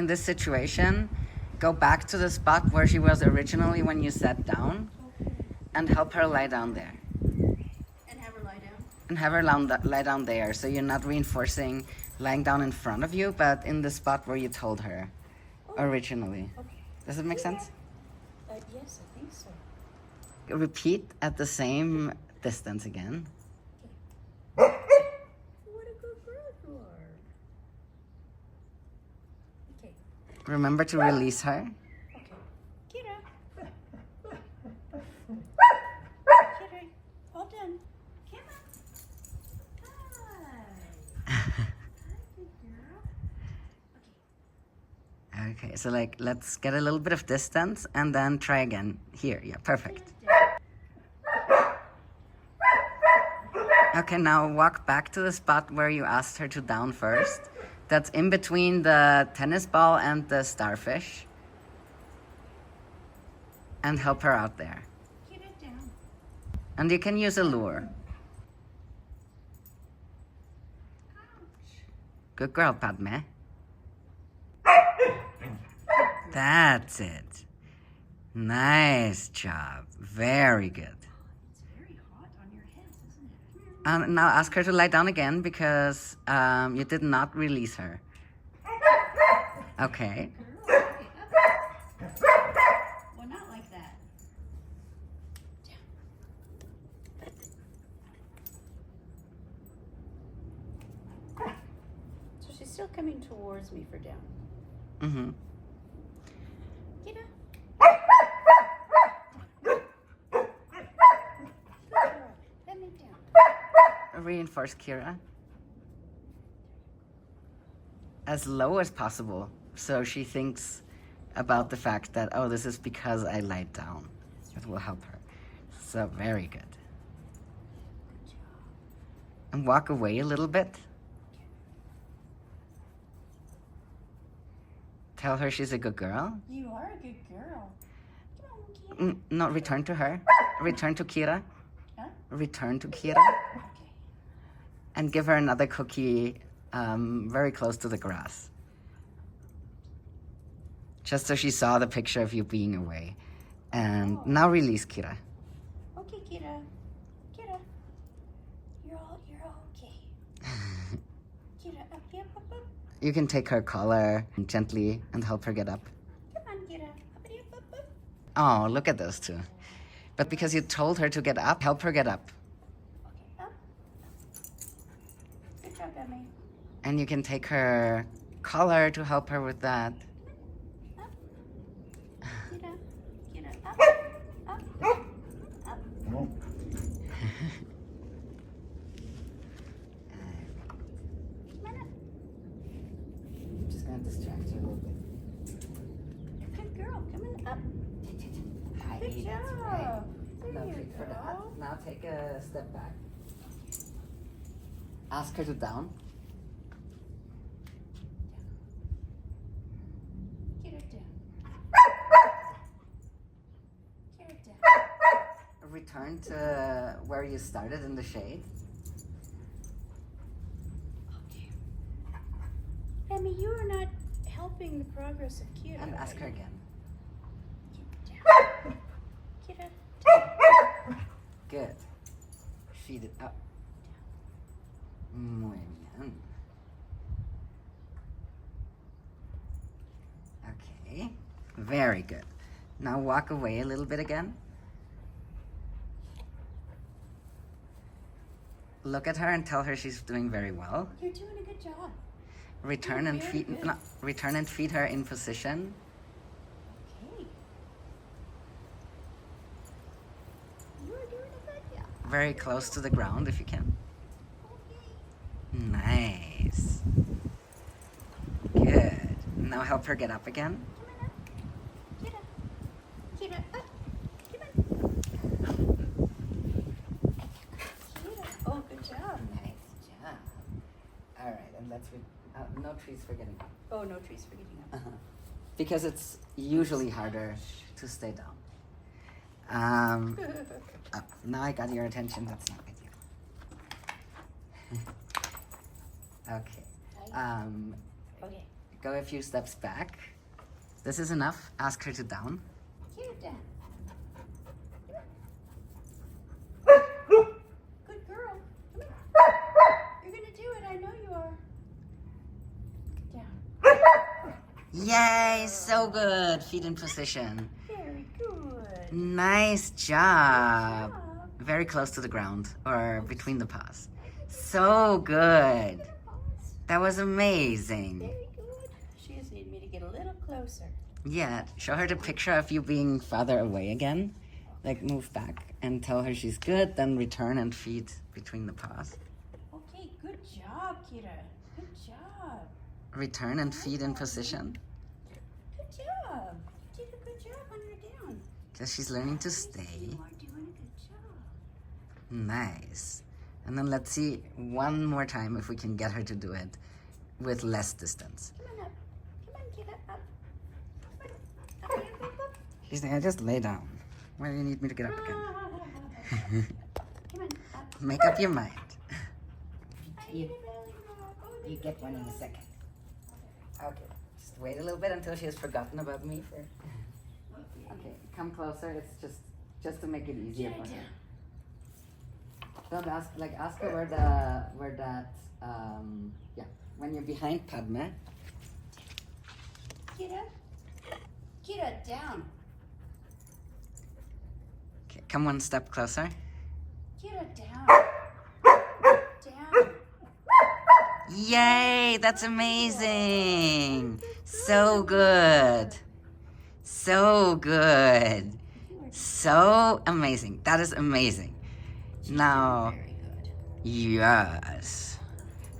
in this situation, go back to the spot where she was originally when you sat down and help her lie down there. And have her lie down? And have her lie down there, so you're not reinforcing lying down in front of you, but in the spot where you told her originally. Okay. Does it make sense? Yes, I think so. Repeat at the same distance again. What a good girl you are. Okay. Remember to release her. Okay. Qi'ra. Qi'ra, all done. Come on. Hi. Hi, good girl. Okay, so like, let's get a little bit of distance and then try again. Here, yeah, perfect. Okay, now walk back to the spot where you asked her to down first. That's in between the tennis ball and the starfish. And help her out there. Get it down. And you can use a lure. Ouch. Good girl, Padme. That's it. Nice job. Very good. It's very hot on your heads, isn't it? Now ask her to lie down again because you did not release her. Okay. Girl, okay, up. Well, not like that. Down. So she's still coming towards me for down. Mm-hmm. Get up. Let me down. Reinforce Qi'ra as low as possible so she thinks about the fact that, oh, this is because I lied down. It will help her. So very good. Good job. And walk away a little bit. Tell her she's a good girl. You are a good girl. Come on, Qi'ra. No, return to her. Return to Qi'ra. Huh? Return to Qi'ra. Okay. And give her another cookie very close to the grass. Just so she saw the picture of you being away. And now release Qi'ra. Okay, Qi'ra. Qi'ra. You're all okay. Qi'ra, up, yep, up, up. You can take her collar gently and help her get up. Come on, Qi'ra. Up, yep, up, up. Oh, look at those two. But because you told her to get up, help her get up. Okay, up. Good job, Emmy. And you can take her collar to help her with that. Up. Qi'ra. Qi'ra, up. Up. Up. Come on up. I'm just gonna distract you a little bit. You're a good girl. Come on up. Good That's job. right. There Now you take her go. up. Now take a step back. Ask her to down. Get her down. Get her down. Return to where you started in the shade. Okay. Emmy, you are not helping the progress of Qi'ra. And ask her again. Get down. Get her down. Good. Feed it up. Muy bien. Okay. Very good. Now walk away a little bit again. Look at her and tell her she's doing very well. You're doing a good job. Return and Very feed. good. No, return and feed her in position. Okay. You're doing a good job. Very close to the ground if you can. Okay. Nice. Good. Now help her get up again. Come on up. Get up. Get up. Up. Come on. Get up. Oh, good job. Nice job. All right, and let's no trees for getting up. Oh, no trees for getting up. Because it's usually harder to stay down. Now I got your attention. That's not good yet. Okay. Okay. Go a few steps back. This is enough. Ask her to down. Qi'ra, down. Good girl. Come here. You're gonna do it. I know you are. Down. Yay, so good. Feet in position. Very good. Nice job. Very close to the ground or between the paws. So good. That was amazing. Very good. She just needed me to get a little closer. Yeah, show her the picture of you being farther away again. Like move back and tell her she's good, then return and feet between the paws. Okay, good job, Qi'ra. Good job. Return and feet in position. Good job. You did a good job when you're down. Because she's learning to stay. You are doing a good job. Nice. And then let's see one more time if we can get her to do it with less distance. Come on up. Come on, Qi'ra, up. Up, up, up. She's there, just lay down. Why do you need me to get up again? Come on, up. Make up your mind. You You get one in a second. Okay, just wait a little bit until she has forgotten about me. Okay, come closer. It's just to make it easier for her. Don't ask her when you're behind Padma. Qi'ra, down. Okay, come one step closer. Qi'ra, down. Down. Yay, that's amazing. So good. So good. So amazing. That is amazing. Now, Very good. yes.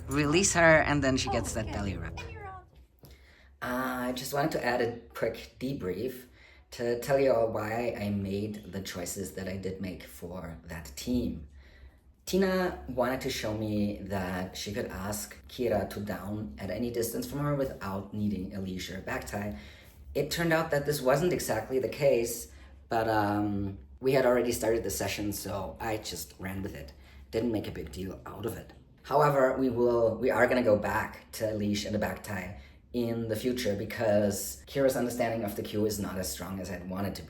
Release her and then she gets that belly rub. And you're off. I just wanted to add a quick debrief to tell you all why I made the choices that I did make for that team. Tina wanted to show me that she could ask Qi'ra to down at any distance from her without needing a leash or a back tie. It turned out that this wasn't exactly the case, but we had already started the session, so I just ran with it. Didn't make a big deal out of it. However, we are gonna go back to a leash and a back tie in the future because Qi'ra's understanding of the cue is not as strong as I'd want it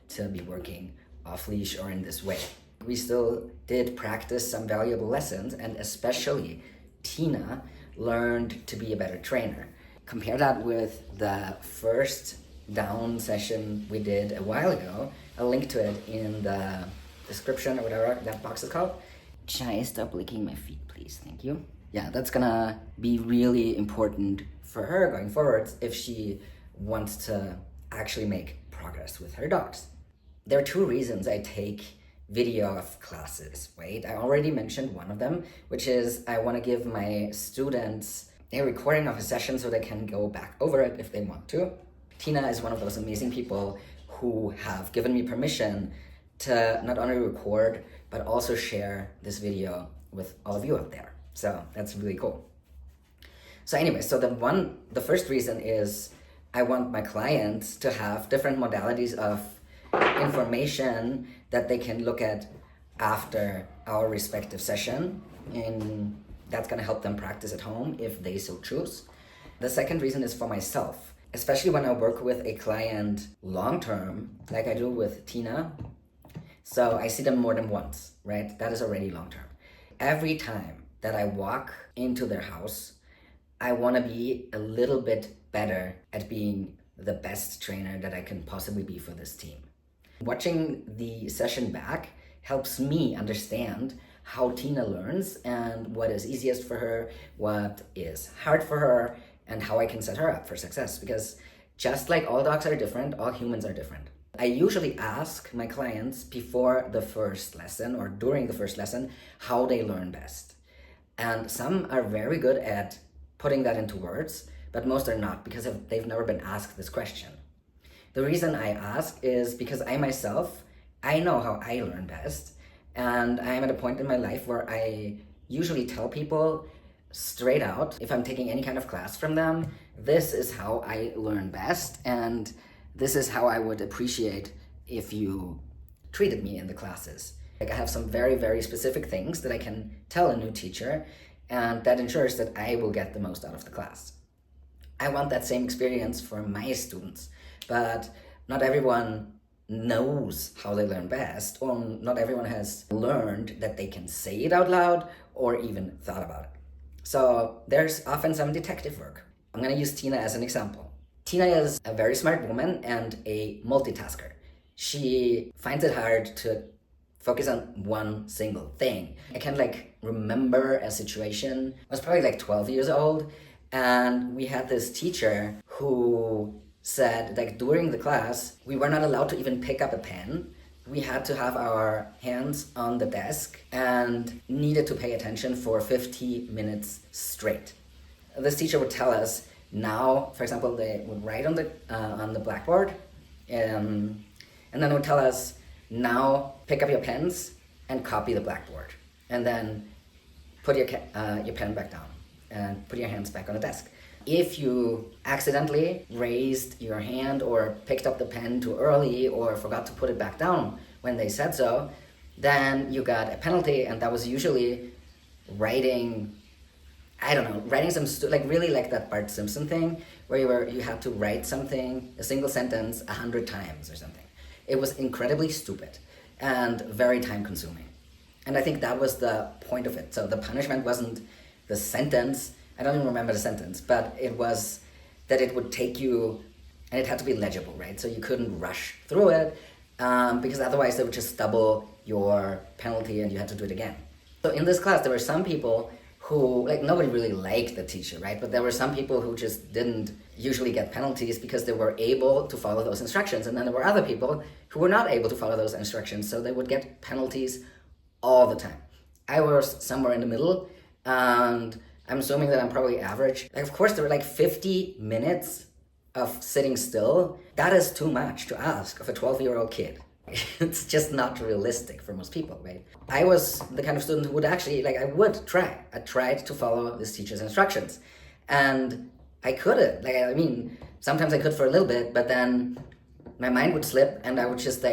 to be working off leash or in this way. We still did practice some valuable lessons, and especially Tina learned to be a better trainer. Compare that with the first down session we did a while ago. I'll link to it in the description or whatever that box is called. Shai, stop licking my feet, please. Thank you. Yeah, that's gonna be really important for her going forward if she wants to actually make progress with her dogs. There are two reasons I take video of classes, right? I already mentioned one of them, which is I want to give my students a recording of a session so they can go back over it if they want to. Tina is one of those amazing people who have given me permission to not only record, but also share this video with all of you out there. So that's really cool. So anyway, so the first reason is I want my clients to have different modalities of information that they can look at after our respective session, and that's going to help them practice at home if they so choose. The second reason is for myself, especially when I work with a client long-term, like I do with Tina. So I see them more than once, right? That is already long-term. Every time that I walk into their house, I want to be a little bit better at being the best trainer that I can possibly be for this team. Watching the session back helps me understand how Tina learns and what is easiest for her, what is hard for her, and how I can set her up for success. Because just like all dogs are different, all humans are different. I usually ask my clients before the first lesson or during the first lesson how they learn best. And some are very good at putting that into words, but most are not because they've never been asked this question. The reason I ask is because I myself, I know how I learn best, and I'm at a point in my life where I usually tell people straight out, if I'm taking any kind of class from them, this is how I learn best, and this is how I would appreciate if you treated me in the classes. Like I have some very, very specific things that I can tell a new teacher, and that ensures that I will get the most out of the class. I want that same experience for my students, but not everyone knows how they learn best, or not everyone has learned that they can say it out loud or even thought about it. So there's often some detective work. I'm going to use Tina as an example. Tina is a very smart woman and a multitasker. She finds it hard to focus on one single thing. I can remember a situation. I was probably 12 years old, and we had this teacher who said during the class we were not allowed to even pick up a pen. We had to have our hands on the desk and needed to pay attention for 50 minutes straight. This teacher would tell us, now, for example, they would write on the blackboard, and then would tell us, now pick up your pens and copy the blackboard, and then put your pen back down and put your hands back on the desk. If you accidentally raised your hand or picked up the pen too early or forgot to put it back down when they said so, then you got a penalty, and that was usually writing some really like that Bart Simpson thing where you had to write something, a single sentence, 100 times or something. It was incredibly stupid and very time consuming. And I think that was the point of it. So the punishment wasn't the sentence. I don't even remember the sentence, but it was that it would take you, and it had to be legible, right? So you couldn't rush through it because otherwise they would just double your penalty and you had to do it again. So in this class, there were some people who, nobody really liked the teacher, right? But there were some people who just didn't usually get penalties because they were able to follow those instructions. And then there were other people who were not able to follow those instructions, so they would get penalties all the time. I was somewhere in the middle, and I'm assuming that I'm probably average. Of course, there were 50 minutes of sitting still. That is too much to ask of a 12-year-old kid. It's just not realistic for most people, right? I was the kind of student who would actually, I would try. I tried to follow this teacher's instructions. And I couldn't. Sometimes I could for a little bit, but then my mind would slip and I would just,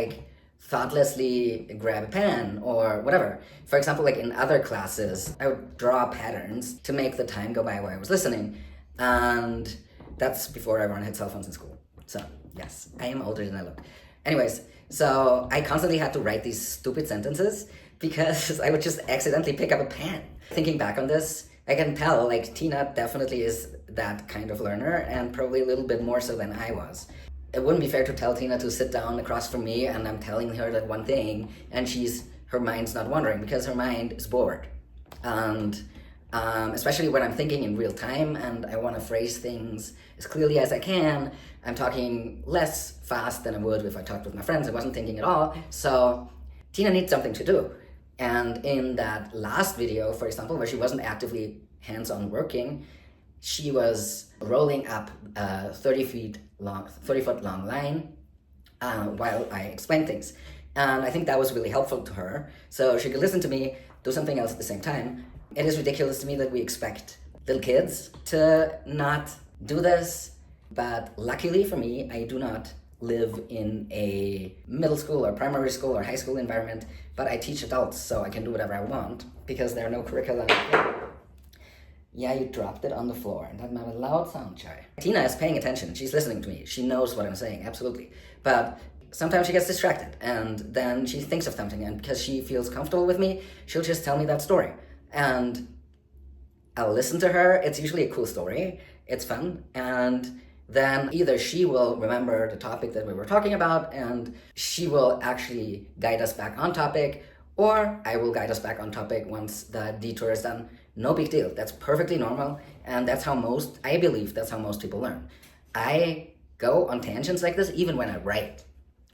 thoughtlessly grab a pen or whatever. For example, in other classes, I would draw patterns to make the time go by while I was listening. And that's before everyone had cell phones in school. So, yes, I am older than I look. Anyways, so I constantly had to write these stupid sentences because I would just accidentally pick up a pen. Thinking back on this, I can tell, Tina definitely is that kind of learner, and probably a little bit more so than I was. It wouldn't be fair to tell Tina to sit down across from me and I'm telling her that one thing and her mind's not wandering, because her mind is bored. And especially when I'm thinking in real time and I want to phrase things as clearly as I can, I'm talking less fast than I would if I talked with my friends. I wasn't thinking at all. So Tina needs something to do. And in that last video, for example, where she wasn't actively hands-on working, she was rolling up a 30-foot long line while I explained things. And I think that was really helpful to her. So she could listen to me, do something else at the same time. It is ridiculous to me that we expect little kids to not do this. But luckily for me, I do not live in a middle school or primary school or high school environment, but I teach adults, so I can do whatever I want because there are no curricula. Yeah, you dropped it on the floor, and that made a loud sound, Chai. Tina is paying attention. She's listening to me. She knows what I'm saying, absolutely. But sometimes she gets distracted, and then she thinks of something, and because she feels comfortable with me, she'll just tell me that story. And I'll listen to her. It's usually a cool story. It's fun. And then either she will remember the topic that we were talking about, and she will actually guide us back on topic, or I will guide us back on topic once the detour is done. No big deal. That's perfectly normal, and that's how I believe that's how most people learn. I go on tangents like this even when I write,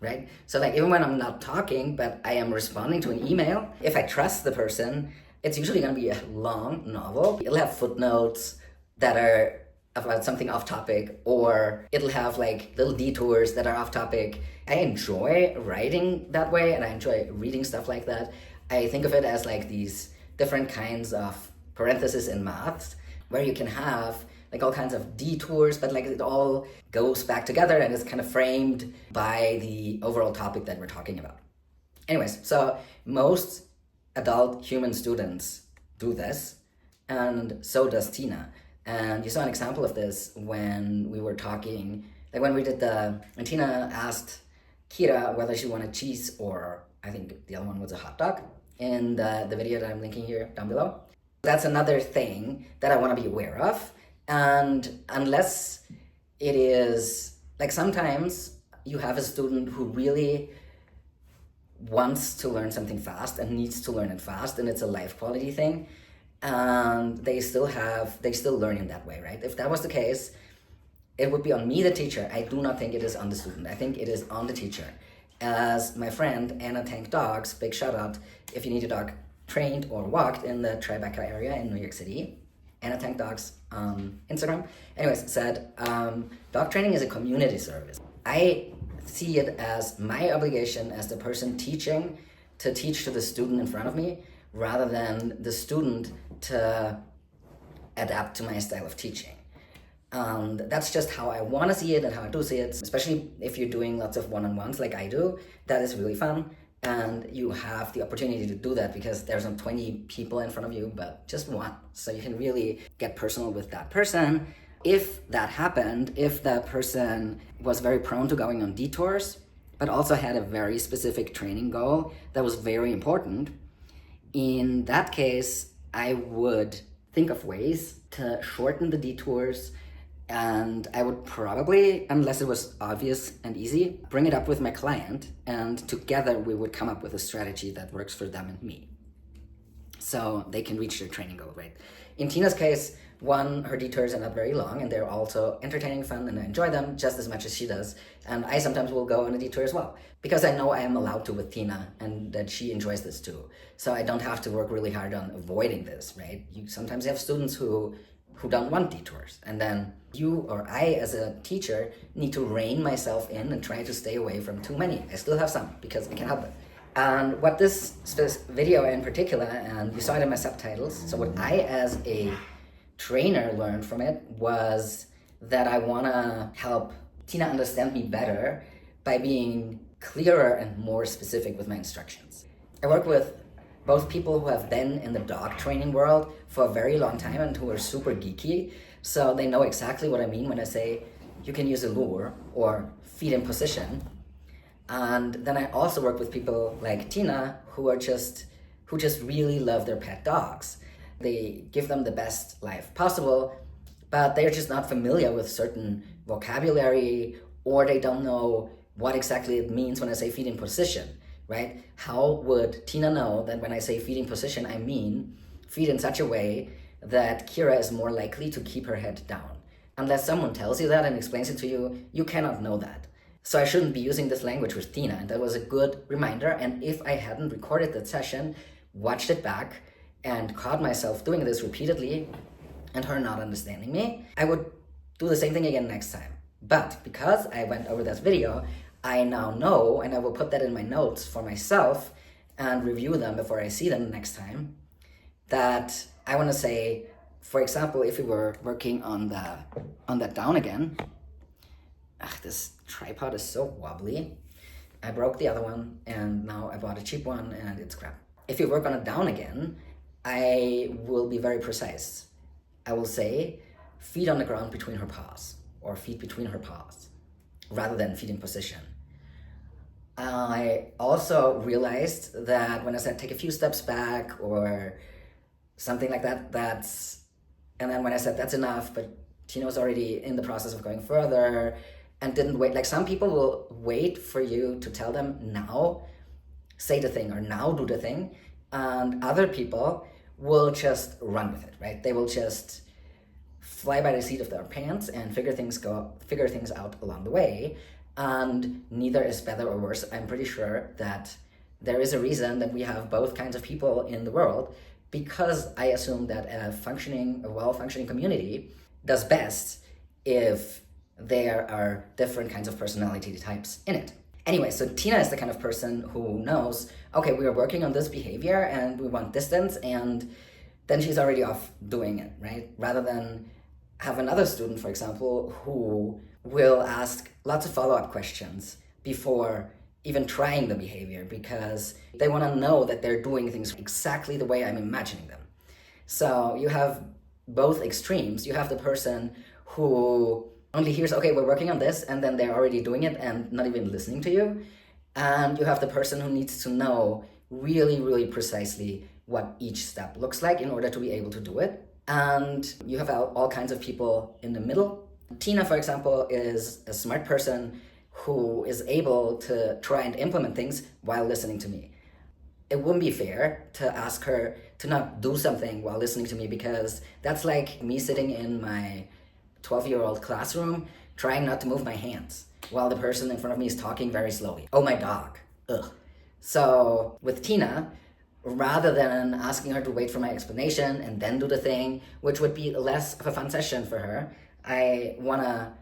right? So even when I'm not talking, but I am responding to an email, if I trust the person, it's usually going to be a long novel. It'll have footnotes that are about something off topic, or it'll have little detours that are off topic. I enjoy writing that way, and I enjoy reading stuff like that. I think of it as these different kinds of parentheses in maths, where you can have all kinds of detours, but it all goes back together and is kind of framed by the overall topic that we're talking about. Anyways, so most adult human students do this, and so does Tina. And you saw an example of this when we were talking, like when Tina asked Qi'ra whether she wanted cheese or I think the other one was a hot dog in the video that I'm linking here down below. That's another thing that I want to be aware of. And unless it is, like sometimes you have a student who really wants to learn something fast and needs to learn it fast, and it's a life quality thing, and they still learn in that way, right? If that was the case, it would be on me, the teacher. I do not think it is on the student. I think it is on the teacher. As my friend Anna Tank Dogs, big shout out if you need a dog trained or walked in the Tribeca area in New York City, Anna Tank Dogs on Instagram, anyways, said, dog training is a community service. I see it as my obligation as the person teaching to teach to the student in front of me, rather than the student to adapt to my style of teaching. And that's just how I want to see it and how I do see it, especially if you're doing lots of one-on-ones like I do. That is really fun, and you have the opportunity to do that because there's not 20 people in front of you, but just one. So you can really get personal with that person. If that happened, if that person was very prone to going on detours, but also had a very specific training goal that was very important, in that case, I would think of ways to shorten the detours, and I would probably, unless it was obvious and easy, bring it up with my client, and together we would come up with a strategy that works for them and me, so they can reach their training goal, right? In Tina's case, one, her detours are not very long, and they're also entertaining, fun, and I enjoy them just as much as she does. And I sometimes will go on a detour as well, because I know I am allowed to with Tina, and that she enjoys this too. So I don't have to work really hard on avoiding this, right? You sometimes have students who don't want detours, and then you or I as a teacher need to rein myself in and try to stay away from too many. I still have some, because I can help it. And what this video in particular, and you saw it in my subtitles, so what I as a trainer learned from it was that I want to help Tina understand me better by being clearer and more specific with my instructions. I work with both people who have been in the dog training world for a very long time and who are super geeky, so they know exactly what I mean when I say you can use a lure or feed in position. And then I also work with people like Tina who just really love their pet dogs. They give them the best life possible, but they're just not familiar with certain vocabulary, or they don't know what exactly it means when I say feeding position, right? How would Tina know that when I say feeding position, I mean feed in such a way that Qi'ra is more likely to keep her head down? Unless someone tells you that and explains it to you, you cannot know that. So I shouldn't be using this language with Tina, and that was a good reminder. And if I hadn't recorded that session, watched it back, and caught myself doing this repeatedly and her not understanding me, I would do the same thing again next time. But because I went over this video, I now know, and I will put that in my notes for myself and review them before I see them next time, that I want to say, for example, if we were working on that down again, this tripod is so wobbly. I broke the other one, and now I bought a cheap one, and it's crap. If you work on it down again, I will be very precise. I will say, feet on the ground between her paws, or feet between her paws, rather than feet in position. I also realized that when I said take a few steps back, or something like that, and then when I said that's enough, but Tina was already in the process of going further, and didn't wait. Like, some people will wait for you to tell them, now say the thing, or now do the thing, and other people will just run with it, right? They will just fly by the seat of their pants and figure things out along the way, and neither is better or worse. I'm pretty sure that there is a reason that we have both kinds of people in the world, because I assume that a well-functioning community does best if there are different kinds of personality types in it. Anyway, so Tina is the kind of person who knows, okay, we are working on this behavior and we want distance, and then she's already off doing it, right? Rather than have another student, for example, who will ask lots of follow-up questions before even trying the behavior, because they want to know that they're doing things exactly the way I'm imagining them. So you have both extremes. You have the person who only hears, okay, we're working on this, and then they're already doing it and not even listening to you. And you have the person who needs to know really, really precisely what each step looks like in order to be able to do it. And you have all kinds of people in the middle. Tina, for example, is a smart person who is able to try and implement things while listening to me. It wouldn't be fair to ask her to not do something while listening to me, because that's like me sitting in my 12-year-old classroom trying not to move my hands while the person in front of me is talking very slowly. Oh, my dog. Ugh. So with Tina, rather than asking her to wait for my explanation and then do the thing, which would be less of a fun session for her, I want to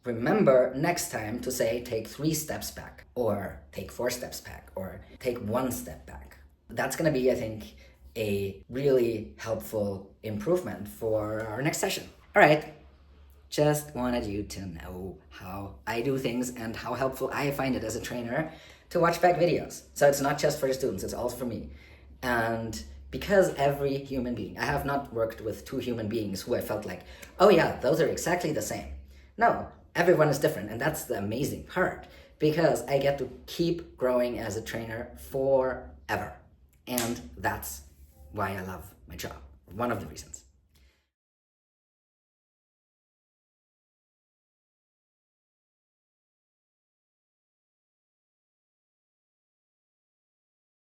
remember next time to say, take 3 steps back, or take 4 steps back, or take 1 step back. That's going to be, I think, a really helpful improvement for our next session. All right. Just wanted you to know how I do things and how helpful I find it as a trainer to watch back videos. So it's not just for the students, it's also for me. And because every human being, I have not worked with 2 human beings who I felt like, oh yeah, those are exactly the same. No, everyone is different, and that's the amazing part, because I get to keep growing as a trainer forever. And that's why I love my job. One of the reasons.